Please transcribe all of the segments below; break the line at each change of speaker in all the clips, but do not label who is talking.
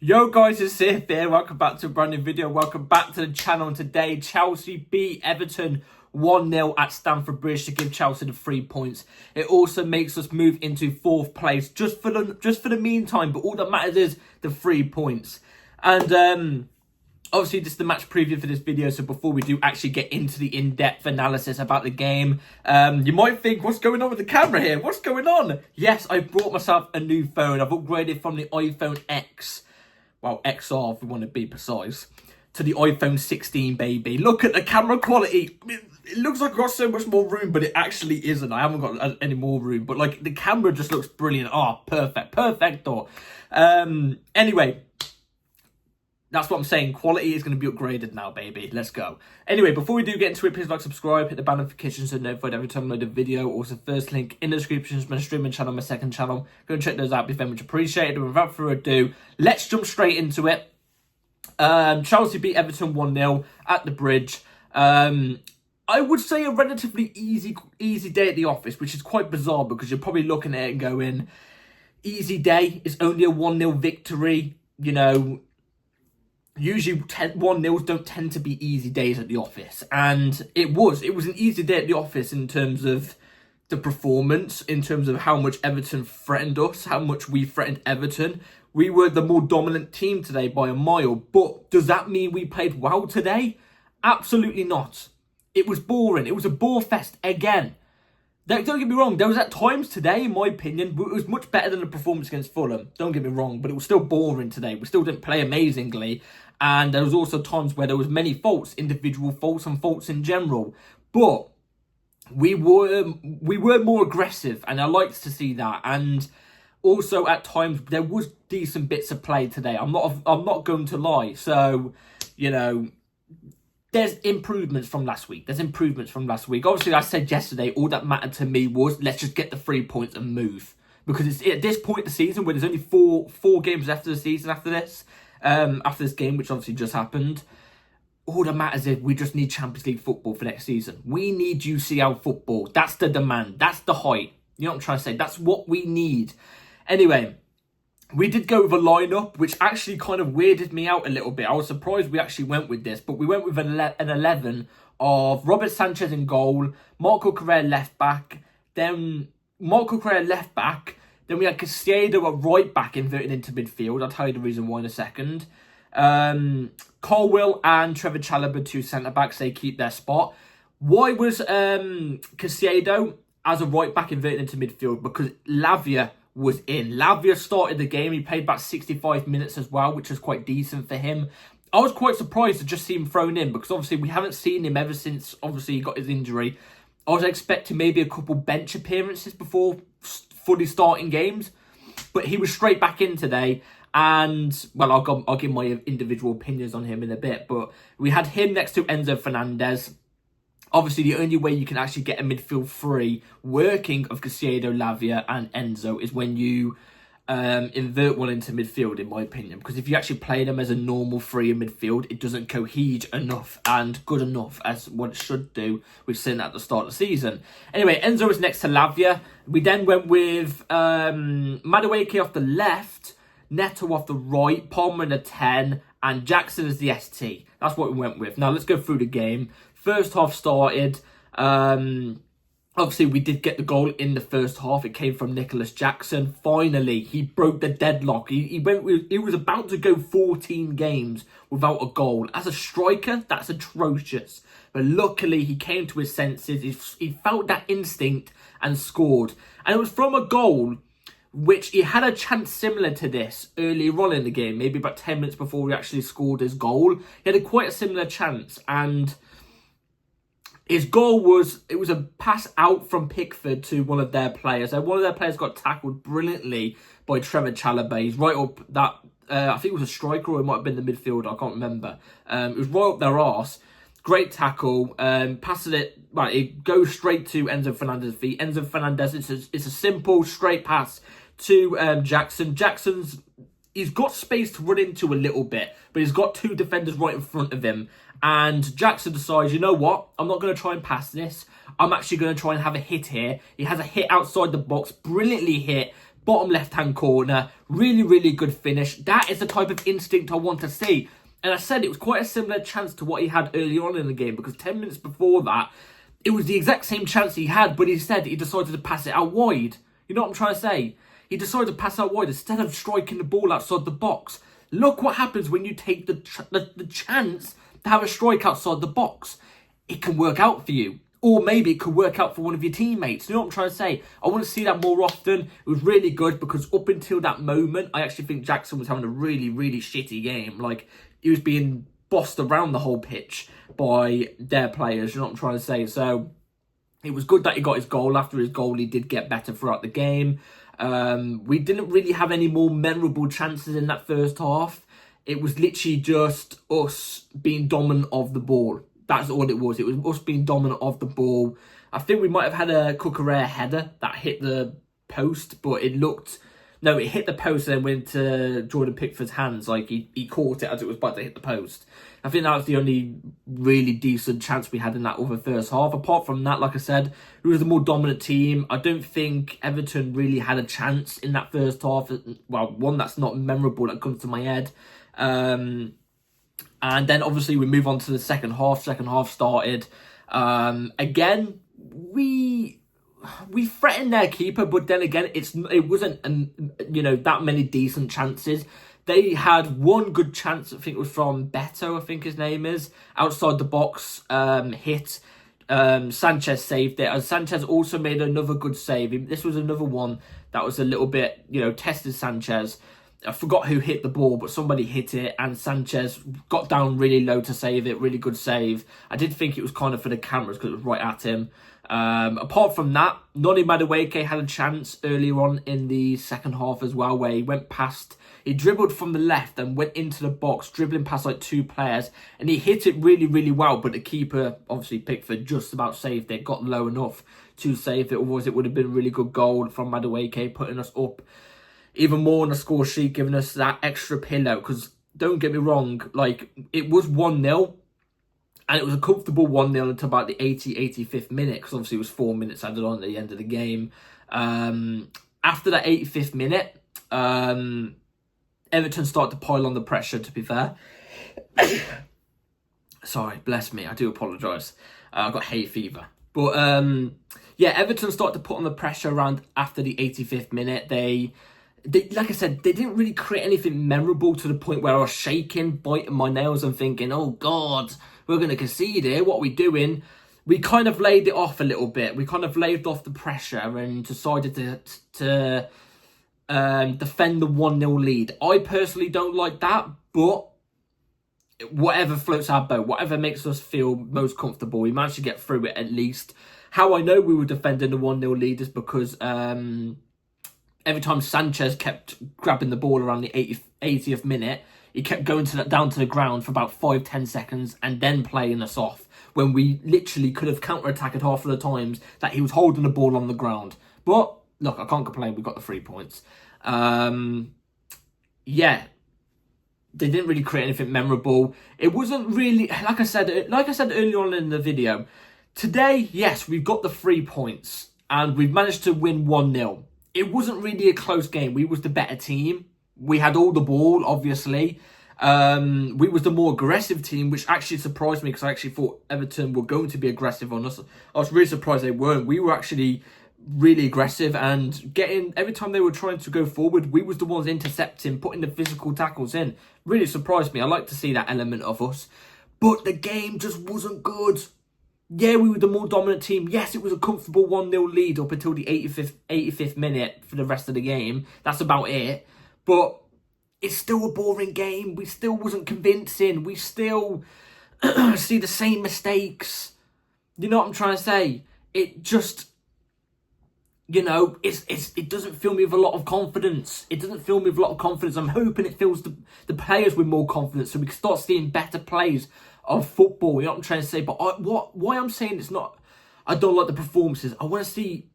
Yo guys, it's Sif here. Welcome back to a brand new video. Welcome back to the channel. And today, Chelsea beat Everton 1-0 at Stamford Bridge to give Chelsea the 3 points. It also makes us move into 4th place just for the meantime. But all that matters is the 3 points. And obviously, this is the match preview for this video. So before we do actually get into the in-depth analysis about the game, you might think, what's going on with the camera here? What's going on? Yes, I brought myself a new phone. I've upgraded from the iPhone X. Well, XR if we want to be precise, to the iPhone 16, baby. Look at the camera quality. It looks like I've got so much more room, but it actually isn't. I haven't got any more room, but like the camera just looks brilliant. Oh, perfecto. Anyway, that's what I'm saying. Quality is going to be upgraded now, baby. Let's go. Anyway, before we do get into it, please like, subscribe, hit the bell notification so you're notified every time I load a video. Also, first link in the description is my streaming channel, my second channel. Go and check those out. Be very much appreciated. And without further ado, let's jump straight into it. Chelsea beat Everton 1-0 at the Bridge. I would say a relatively easy day at the office, which is quite bizarre because you're probably looking at it and going, easy day. It's only a 1-0 victory, you know. Usually 1-0s don't tend to be easy days at the office. And it was an easy day at the office in terms of the performance, in terms of how much Everton threatened us, how much we threatened Everton. We were the more dominant team today by a mile. But does that mean we played well today? Absolutely not. It was boring. It was a bore fest again. Don't get me wrong, there was at times today, in my opinion, it was much better than the performance against Fulham. Don't get me wrong, but it was still boring today. We still didn't play amazingly. And there was also times where there was many faults, individual faults and faults in general. But we were more aggressive, and I liked to see that. And also at times there was decent bits of play today. I'm not going to lie. So, you know, there's improvements from last week. Obviously, I said yesterday, all that mattered to me was let's just get the 3 points and move. Because it's at this point in the season where there's only four games left of the season after this game, which obviously just happened. All that matters is we just need Champions League football for next season. We need UCL football. That's the demand. That's the height. You know what I'm trying to say? That's what we need. Anyway, we did go with a lineup, which actually kind of weirded me out a little bit. I was surprised we actually went with this, but we went with an 11 of Robert Sanchez in goal, Marco Correa left back, then Marco Correa left back, then we had Caicedo at right back inverted into midfield. I'll tell you the reason why in a second. Colwill and Trevor Chalobah, 2 centre-backs, they keep their spot. Why was Caicedo as a right back inverted into midfield? Because Lavia was in. Lavia started the game. He played about 65 minutes as well, which was quite decent for him. I was quite surprised to just see him thrown in because obviously we haven't seen him ever since obviously he got his injury. I was expecting maybe a couple bench appearances before fully starting games, but he was straight back in today. And well, I'll give my individual opinions on him in a bit, but we had him next to Enzo Fernandez. Obviously, the only way you can actually get a midfield three working of Caicedo, Lavia and Enzo is when you invert one into midfield, in my opinion. Because if you actually play them as a normal three in midfield, it doesn't cohere enough and good enough as what it should do. We've seen that at the start of the season. Anyway, Enzo was next to Lavia. We then went with Madueke off the left, Neto off the right, Palmer in the 10, and Jackson as the ST. That's what we went with. Now, let's go through the game. First half started. Obviously, we did get the goal in the first half. It came from Nicholas Jackson. Finally, he broke the deadlock. He was about to go 14 games without a goal. As a striker, that's atrocious. But luckily, he came to his senses. He felt that instinct and scored. And it was from a goal which he had a chance similar to this earlier on in the game. Maybe about 10 minutes before he actually scored his goal. He had quite a similar chance. And his goal was a pass out from Pickford to one of their players. And one of their players got tackled brilliantly by Trevor Chalobah. He's right up that, I think it was a striker or it might have been the midfielder, I can't remember. It was right up their arse. Great tackle, passes it, right, it goes straight to Enzo Fernandez's feet. Enzo Fernandez, it's a simple, straight pass to Jackson. He's got space to run into a little bit, but he's got 2 defenders right in front of him. And Jackson decides, you know what? I'm not going to try and pass this. I'm actually going to try and have a hit here. He has a hit outside the box, brilliantly hit bottom left-hand corner. Really, really good finish. That is the type of instinct I want to see. And I said it was quite a similar chance to what he had early on in the game, because 10 minutes before that, it was the exact same chance he had, but instead he decided to pass it out wide. You know what I'm trying to say? He decided to pass out wide instead of striking the ball outside the box. Look what happens when you take the chance to have a strike outside the box. It can work out for you. Or maybe it could work out for one of your teammates. You know what I'm trying to say? I want to see that more often. It was really good because up until that moment, I actually think Jackson was having a really, really shitty game. Like, he was being bossed around the whole pitch by their players. You know what I'm trying to say? So, it was good that he got his goal. After his goal, he did get better throughout the game. We didn't really have any more memorable chances in that first half. It was literally just us being dominant of the ball. That's all it was. It was us being dominant of the ball. I think we might have had a Cucurella header that hit the post, but it looked... No, it hit the post and then went to Jordan Pickford's hands. Like, he caught it as it was about to hit the post. I think that was the only really decent chance we had in that other first half. Apart from that, like I said, it was the more dominant team. I don't think Everton really had a chance in that first half. Well, one that's not memorable that comes to my head. And then, obviously, we move on to the second half. Second half started. Again, we threatened their keeper, but then again, it wasn't that many decent chances. They had one good chance. I think it was from Beto, I think his name is, outside the box, hit. Sanchez saved it, and Sanchez also made another good save. This was another one that was a little bit, tested Sanchez. I forgot who hit the ball, but somebody hit it, and Sanchez got down really low to save it. Really good save. I did think it was kind of for the cameras because it was right at him. Apart from that, Noni Madueke had a chance earlier on in the second half as well, where he went past... He dribbled from the left and went into the box, dribbling past like two players, and he hit it really, really well, but the keeper, obviously Pickford, just about saved it, got low enough to save it, otherwise it would have been a really good goal from Madueke, putting us up even more on the score sheet, giving us that extra pillow, because don't get me wrong, like, it was 1-0, and it was a comfortable 1-0 until about the 85th minute, because obviously it was 4 minutes added on at the end of the game. After that 85th minute, Everton started to pile on the pressure, to be fair. Sorry, bless me, I do apologise. I've got hay fever. But, Everton started to put on the pressure around after the 85th minute. They, like I said, they didn't really create anything memorable to the point where I was shaking, biting my nails and thinking, oh God, we're going to concede here, what are we doing? We kind of laid it off a little bit. We kind of laid off the pressure and decided to defend the 1-0 lead. I personally don't like that, but whatever floats our boat, whatever makes us feel most comfortable, we managed to get through it at least. How I know we were defending the 1-0 lead is because every time Sanchez kept grabbing the ball around the 80th minute, he kept going down to the ground for about 5-10 seconds and then playing us off, when we literally could have counter-attacked half of the times that he was holding the ball on the ground. But look, I can't complain. We got the 3 points. They didn't really create anything memorable. It wasn't really, like I said earlier on in the video. Today, yes, we've got the 3 points and we've managed to win 1-0. It wasn't really a close game. We was the better team. We had all the ball, obviously. We was the more aggressive team, which actually surprised me because I actually thought Everton were going to be aggressive on us. I was really surprised they weren't. We were actually really aggressive and every time they were trying to go forward, we was the ones intercepting, putting the physical tackles in. Really surprised me. I like to see that element of us. But the game just wasn't good. Yeah, we were the more dominant team. Yes, it was a comfortable 1-0 lead up until the 85th minute for the rest of the game. That's about it. But it's still a boring game. We still wasn't convincing. We still see the same mistakes. You know what I'm trying to say? It just... it doesn't fill me with a lot of confidence. I'm hoping it fills the players with more confidence so we can start seeing better plays of football. You know what I'm trying to say? But why I'm saying it's not... I don't like the performances. I want to see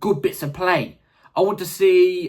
good bits of play. I want to see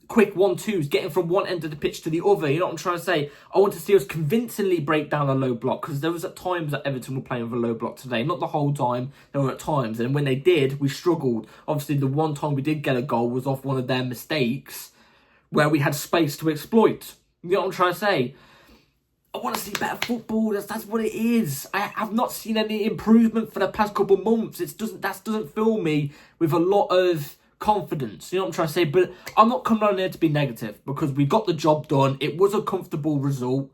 quick 1-2s, getting from one end of the pitch to the other. You know what I'm trying to say? I want to see us convincingly break down a low block, because there was at times that Everton were playing with a low block today. Not the whole time, there were at times. And when they did, we struggled. Obviously, the one time we did get a goal was off one of their mistakes where we had space to exploit. You know what I'm trying to say? I want to see better football. That's what it is. I have not seen any improvement for the past couple of months. That doesn't fill me with a lot of confidence. You know what I'm trying to say? But I'm not coming on here to be negative, because we got the job done. It was a comfortable result,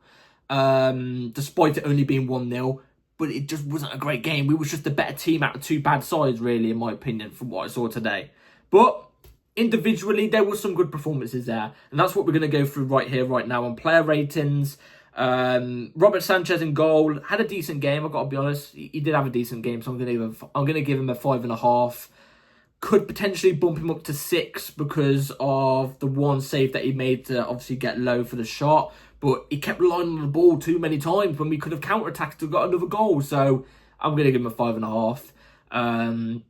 despite it only being 1-0. But it just wasn't a great game. We was just a better team out of two bad sides, really, in my opinion, from what I saw today. But individually, there were some good performances there. And that's what we're going to go through right here, right now, on player ratings. Robert Sanchez in goal had a decent game. I've got to be honest, he did have a decent game, so I'm going to give him a 5.5. Could potentially bump him up to 6 because of the one save that he made to obviously get low for the shot, but he kept relying on the ball too many times when we could have counter-attacked and got another goal. So I'm going to give him a 5.5.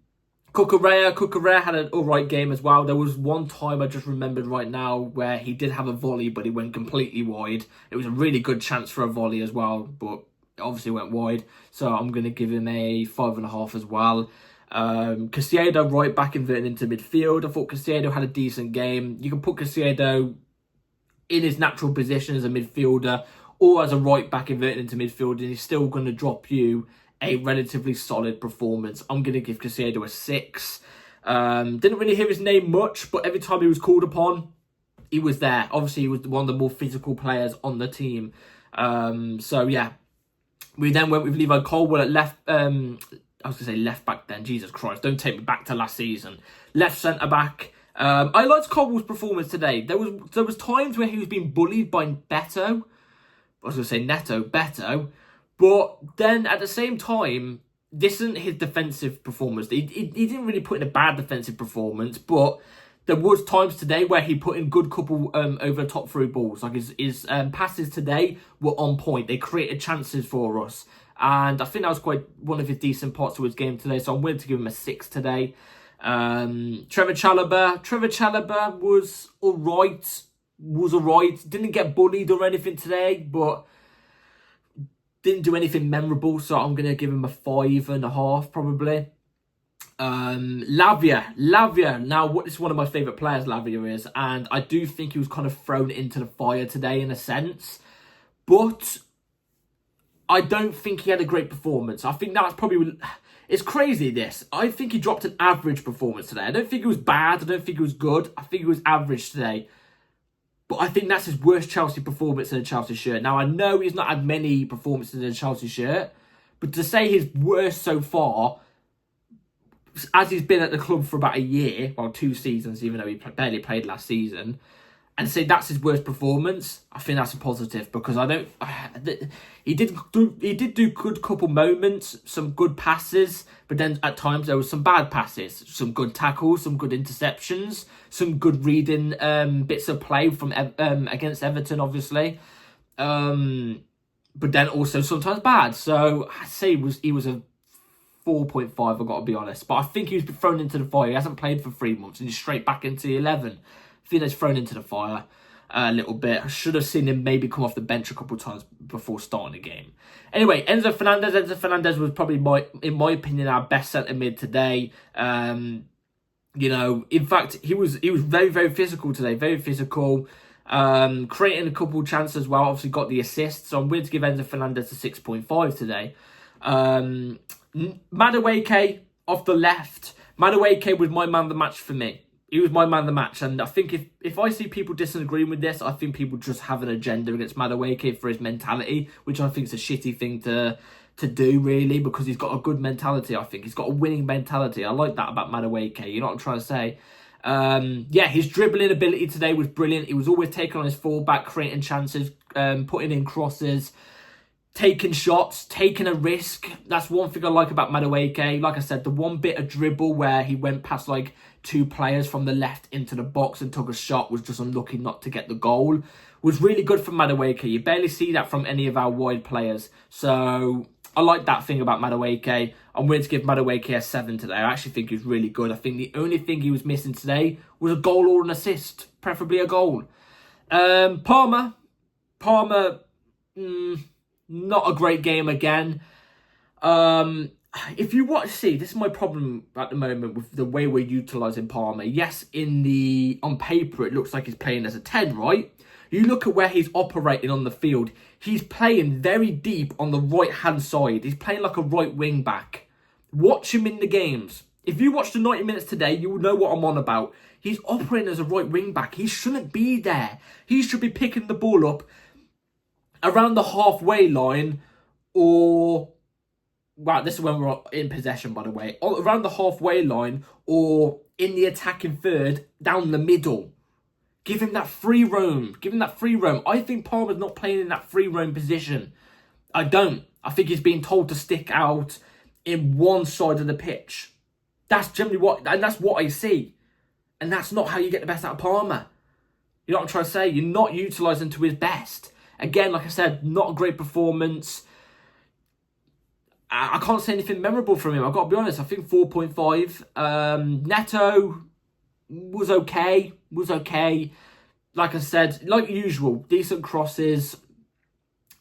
Cucurella had an alright game as well. There was one time I just remembered right now where he did have a volley, but he went completely wide. It was a really good chance for a volley as well, but it obviously went wide. So I'm going to give him a 5.5 as well. Caicedo right back inverted into midfield. I thought Caicedo had a decent game. You can put Caicedo in his natural position as a midfielder or as a right back inverted into midfield, and he's still going to drop you a relatively solid performance. I'm going to give Caicedo a 6. Didn't really hear his name much, but every time he was called upon, he was there. Obviously, he was one of the more physical players on the team. So, yeah. We then went with Levi Colwill at left... I was going to say left back then. Jesus Christ, don't take me back to last season. Left centre-back. I liked Colwill's performance today. There was times where he was being bullied by Beto. I was going to say Beto. But then at the same time, this isn't his defensive performance. He didn't really put in a bad defensive performance, but there was times today where he put in good couple over the top through balls. Like his passes today were on point. They created chances for us. And I think that was quite one of his decent parts of his game today. So I'm willing to give him a 6 today. Trevor Chalobah was alright. Didn't get bullied or anything today, but didn't do anything memorable, so I'm going to give him a 5.5 probably. Lavia. Now, this is one of my favourite players, Lavia is, and I do think he was kind of thrown into the fire today in a sense, but I don't think he had a great performance. I think that's probably... It's crazy, this. I think he dropped an average performance today. I don't think it was bad. I don't think it was good. I think it was average today. But I think that's his worst Chelsea performance in a Chelsea shirt. Now, I know he's not had many performances in a Chelsea shirt, but to say his worst so far, as he's been at the club for about a year, well, 2 seasons, even though he barely played last season, and say that's his worst performance, I think that's a positive, because he did do good couple moments, some good passes, but then at times there was some bad passes, some good tackles, some good interceptions, some good reading bits of play from against Everton, obviously, but then also sometimes bad. So I'd say he was a 4.5, I've got to be honest, but I think he was thrown into the fire. He hasn't played for 3 months and he's straight back into the 11. I think he's thrown into the fire a little bit. I should have seen him maybe come off the bench a couple of times before starting the game. Anyway, Enzo Fernandez was probably, in my opinion, our best centre mid today. In fact, he was very, very physical today. Very physical. Creating a couple of chances as well. Obviously got the assist. So I'm willing to give Enzo Fernandez a 6.5 today. Madueke off the left. Madueke was my man of the match for me. He was my man of the match, and I think if I see people disagreeing with this, I think people just have an agenda against Madueke for his mentality, which I think is a shitty thing to do, really, because he's got a good mentality, I think. He's got a winning mentality. I like that about Madueke, you know what I'm trying to say? His dribbling ability today was brilliant. He was always taking on his fullback, creating chances, putting in crosses, taking shots, taking a risk. That's one thing I like about Madueke. Like I said, the one bit of dribble where he went past like 2 players from the left into the box and took a shot, was just unlucky not to get the goal, was really good from Madueke. You barely see that from any of our wide players. So I like that thing about Madueke. I'm willing to give Madueke a 7 today. I actually think he's really good. I think the only thing he was missing today was a goal or an assist, preferably a goal. Palmer, not a great game again. If you watch, this is my problem at the moment with the way we're utilising Palmer. Yes, on paper, it looks like he's playing as a 10, right? You look at where he's operating on the field. He's playing very deep on the right-hand side. He's playing like a right wing-back. Watch him in the games. If you watch the 90 minutes today, you will know what I'm on about. He's operating as a right wing-back. He shouldn't be there. He should be picking the ball up around the halfway line or... Wow, this is when we're in possession, by the way. Around the halfway line or in the attacking third, down the middle. Give him that free roam. Give him that free roam. I think Palmer's not playing in that free roam position. I don't. I think he's being told to stick out in one side of the pitch. That's generally what I see. And that's not how you get the best out of Palmer. You know what I'm trying to say? You're not utilising to his best. Again, like I said, not a great performance. I can't say anything memorable from him. I've got to be honest. I think 4.5. Neto was okay. Like I said, like usual, decent crosses.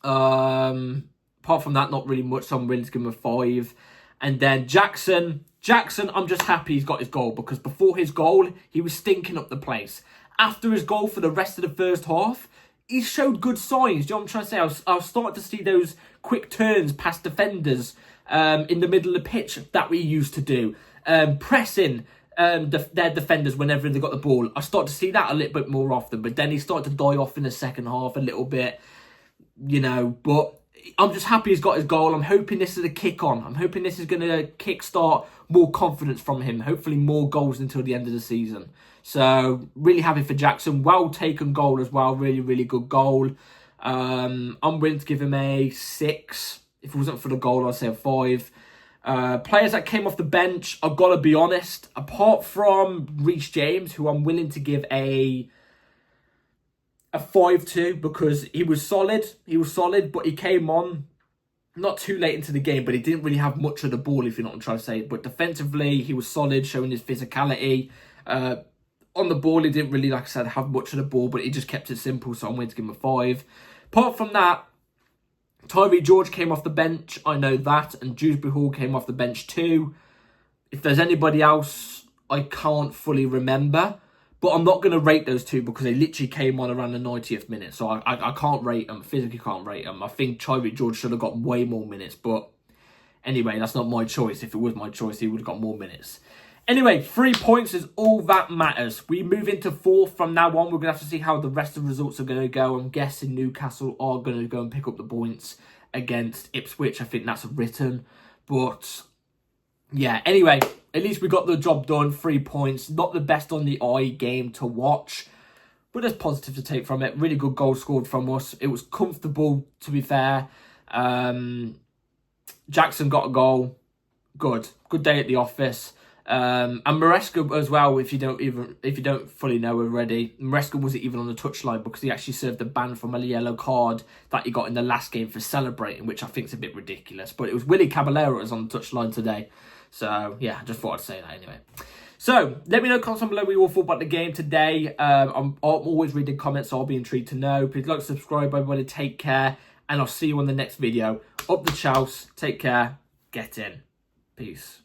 Apart from that, not really much. So I'm willing to give him a 5. And then Jackson, I'm just happy he's got his goal, because before his goal, he was stinking up the place. After his goal for the rest of the first half, he showed good signs. Do you know what I'm trying to say? I was starting to see those quick turns past defenders in the middle of the pitch that we used to do. Pressing their defenders whenever they got the ball. I started to see that a little bit more often. But then he started to die off in the second half a little bit. You know, but I'm just happy he's got his goal. I'm hoping this is a kick on. I'm hoping this is going to kickstart more confidence from him. Hopefully more goals until the end of the season. So, really happy for Jackson. Well taken goal as well. Really, really good goal. I'm willing to give him a 6. If it wasn't for the goal, I'd say a 5. Players that came off the bench, I've got to be honest. Apart from Reece James, who I'm willing to give a 5 to, because he was solid. But he came on not too late into the game, but he didn't really have much of the ball, if you know what I'm trying to say. But defensively, he was solid, showing his physicality. On the ball, he didn't really, like I said, have much of the ball, but he just kept it simple, so I'm going to give him a 5. Apart from that, Tyree George came off the bench, I know that, and Dewsbury Hall came off the bench too. If there's anybody else, I can't fully remember, but I'm not going to rate those two because they literally came on around the 90th minute, so I can't rate them, physically can't rate them. I think Tyree George should have got way more minutes, but anyway, that's not my choice. If it was my choice, he would have got more minutes. Anyway, 3 points is all that matters. We move into 4th from now on. We're going to have to see how the rest of the results are going to go. I'm guessing Newcastle are going to go and pick up the points against Ipswich. I think that's written. But, yeah, anyway, at least we got the job done. 3 points. Not the best on the eye game to watch, but there's positive to take from it. Really good goal scored from us. It was comfortable, to be fair. Jackson got a goal. Good day at the office. And Maresca as well, if you don't fully know already, Maresca wasn't even on the touchline because he actually served a ban from a yellow card that he got in the last game for celebrating, which I think is a bit ridiculous. But it was Willie Caballero that was on the touchline today. So, yeah, I just thought I'd say that anyway. So, let me know in the comments down below what you all thought about the game today. I'm always reading comments, so I'll be intrigued to know. Please like, subscribe, everybody. Take care, and I'll see you on the next video. Up the chouse. Take care. Get in. Peace.